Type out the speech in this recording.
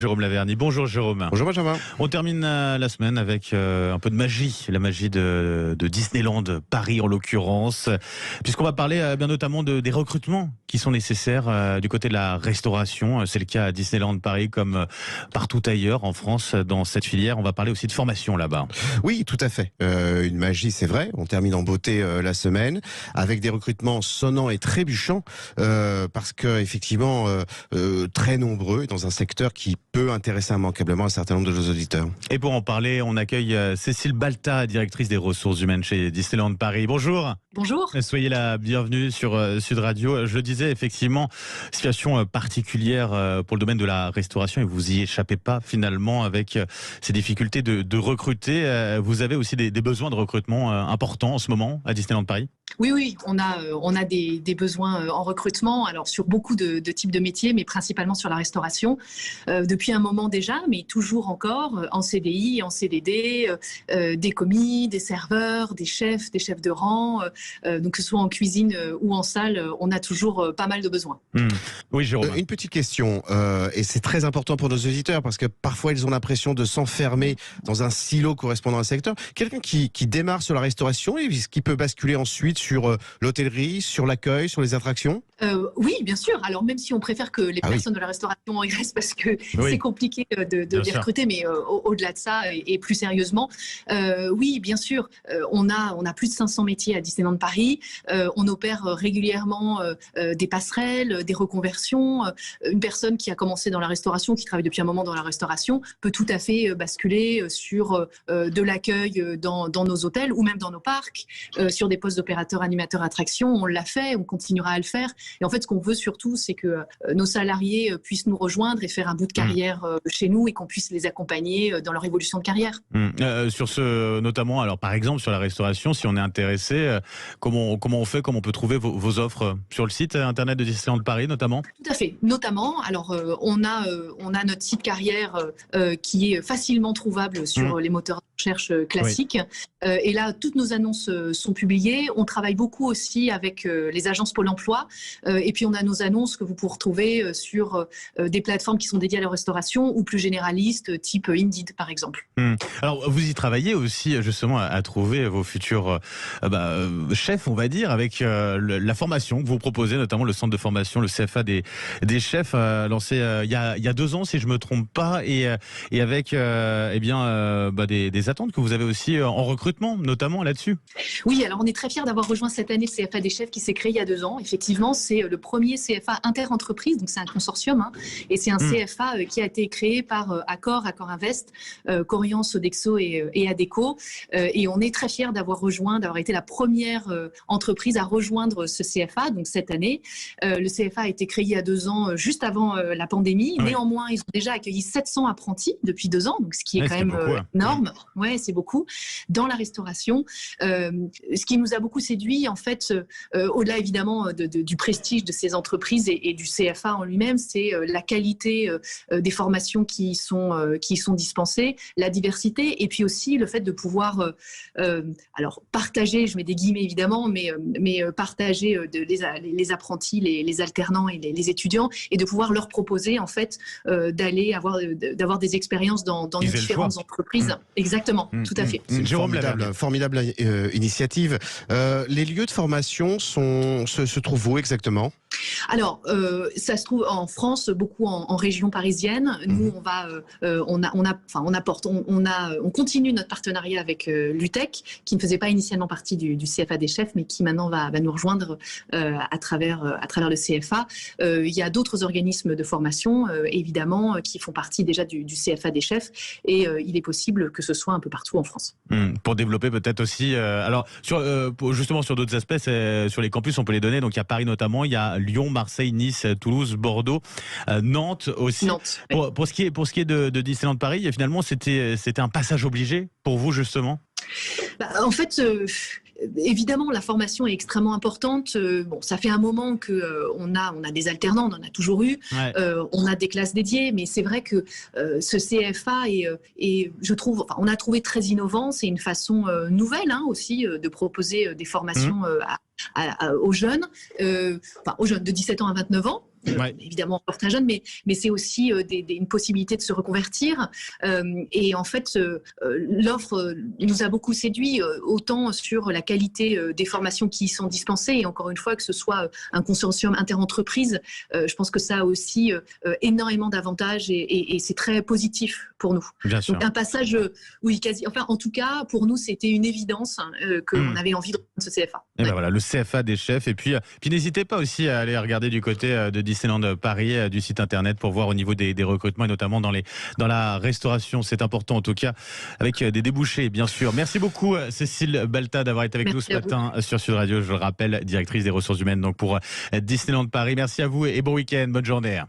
Jérôme Laverny. Bonjour Jérôme. Bonjour Benjamin. On termine la semaine avec un peu de magie, la magie de Disneyland Paris en l'occurrence, puisqu'on va parler bien notamment des recrutements qui sont nécessaires du côté de la restauration. C'est le cas à Disneyland Paris comme partout ailleurs en France dans cette filière. On va parler aussi de formation là-bas. Oui, tout à fait. Une magie, c'est vrai. On termine en beauté la semaine avec des recrutements sonnants et trébuchants parce que effectivement très nombreux dans un secteur qui peut intéresser immanquablement un certain nombre de nos auditeurs. Et pour en parler, on accueille Cécile Balta, directrice des ressources humaines chez Disneyland Paris. Bonjour. Bonjour. Soyez la bienvenue sur Sud Radio. Je le disais, effectivement, situation particulière pour le domaine de la restauration et vous y échappez pas finalement avec ces difficultés de recruter. Vous avez aussi des besoins de recrutement importants en ce moment à Disneyland Paris? Oui, on a des besoins en recrutement, alors sur beaucoup de types de métiers, mais principalement sur la restauration, depuis un moment déjà, mais toujours encore, en CDI, en CDD, des commis, des serveurs, des chefs de rang, donc que ce soit en cuisine ou en salle, on a toujours pas mal de besoins. Oui, Jérôme. Une petite question, et c'est très important pour nos auditeurs, parce que parfois ils ont l'impression de s'enfermer dans un silo correspondant à un secteur. Quelqu'un qui démarre sur la restauration, et qui peut basculer ensuite sur l'hôtellerie, sur l'accueil, sur les attractions? Oui, bien sûr. Alors même si on préfère que les personnes de la restauration y restent parce que c'est compliqué de les recruter, mais au-delà de ça et plus sérieusement, oui, bien sûr, on a plus de 500 métiers à Disneyland Paris. On opère régulièrement des passerelles, des reconversions. Une personne qui a commencé dans la restauration, qui travaille depuis un moment dans la restauration, peut tout à fait basculer sur de l'accueil dans nos hôtels ou même dans nos parcs, sur des postes d'opérateurs, animateurs, attractions. On l'a fait, on continuera à le faire. Et en fait, ce qu'on veut surtout, c'est que nos salariés puissent nous rejoindre et faire un bout de carrière chez nous et qu'on puisse les accompagner dans leur évolution de carrière. Sur ce, notamment, alors par exemple sur la restauration, si on est intéressé, comment on fait, comment on peut trouver vos offres sur le site internet de Disneyland Paris notamment? Tout à fait, notamment. Alors on a notre site carrière qui est facilement trouvable sur les moteurs de recherche classiques. Et là, toutes nos annonces sont publiées. On travaille beaucoup aussi avec les agences Pôle emploi. Et puis on a nos annonces que vous pouvez retrouver sur des plateformes qui sont dédiées à la restauration ou plus généralistes, type Indeed par exemple. Alors vous y travaillez aussi justement à trouver vos futurs chefs, on va dire, avec la formation que vous proposez, notamment le centre de formation, le CFA des chefs, lancé il y a 2 ans si je me trompe pas, et avec des attentes que vous avez aussi en recrutement, notamment là-dessus. Oui, alors on est très fiers d'avoir rejoint cette année le CFA des chefs qui s'est créé il y a 2 ans. Effectivement, c'est le premier CFA inter-entreprise, donc c'est un consortium, et c'est un CFA qui a été créé par Accor Invest, Corian, Sodexo et Adecco. Et on est très fiers d'avoir été la première entreprise à rejoindre ce CFA, donc cette année. Le CFA a été créé il y a 2 ans, juste avant la pandémie. Oui. Néanmoins, ils ont déjà accueilli 700 apprentis depuis 2 ans, donc ce qui est quand même énorme. Ouais, c'est beaucoup. Dans la restauration, ce qui nous a beaucoup séduit, en fait, au-delà évidemment du prestige de ces entreprises et du CFA en lui-même, c'est la qualité des formations qui sont dispensées, la diversité, et puis aussi le fait de pouvoir alors partager, je mets des guillemets évidemment, mais partager les apprentis, les alternants et les étudiants, et de pouvoir leur proposer en fait d'avoir des expériences dans nos différentes entreprises. Exactement, tout à fait. C'est une formidable initiative. Les lieux de formation se trouvent où exactement? Alors, ça se trouve en France, beaucoup en région parisienne. Nous, on continue notre partenariat avec l'UTEC, qui ne faisait pas initialement partie du CFA des chefs, mais qui maintenant va nous rejoindre à travers le CFA. Il y a d'autres organismes de formation, évidemment, qui font partie déjà du CFA des chefs, et il est possible que ce soit un peu partout en France. Pour développer peut-être aussi, alors justement sur d'autres aspects, sur les campus, on peut les donner. Donc il y a Paris notamment, il y a Lyon, Marseille, Nice, Toulouse, Bordeaux, Nantes aussi. Nantes, pour ce qui est de Disneyland Paris, finalement c'était un passage obligé pour vous justement? En fait, évidemment, la formation est extrêmement importante. Bon, ça fait un moment que on a des alternants, on en a toujours eu. Ouais. On a des classes dédiées, mais c'est vrai que ce CFA est, je trouve, on a trouvé très innovant. C'est une façon nouvelle aussi de proposer des formations aux jeunes de 17 ans à 29 ans. évidemment encore très jeune, mais c'est aussi une possibilité de se reconvertir. Et en fait, l'offre nous a beaucoup séduit, autant sur la qualité des formations qui y sont dispensées, et encore une fois, que ce soit un consortium interentreprise, je pense que ça a aussi énormément d'avantages et c'est très positif pour nous. Bien sûr. Donc un passage, oui, quasi. Enfin, en tout cas, pour nous, c'était une évidence qu'on avait envie de reprendre ce CFA. Et ben voilà, le CFA des chefs. Et puis n'hésitez pas aussi à aller regarder du côté de Disneyland Paris, du site internet, pour voir au niveau des recrutements, et notamment dans la restauration. C'est important en tout cas, avec des débouchés, bien sûr. Merci beaucoup Cécile Balta d'avoir été avec nous ce matin sur Sud Radio. Je le rappelle, directrice des ressources humaines donc pour Disneyland Paris. Merci à vous et bon week-end, bonne journée.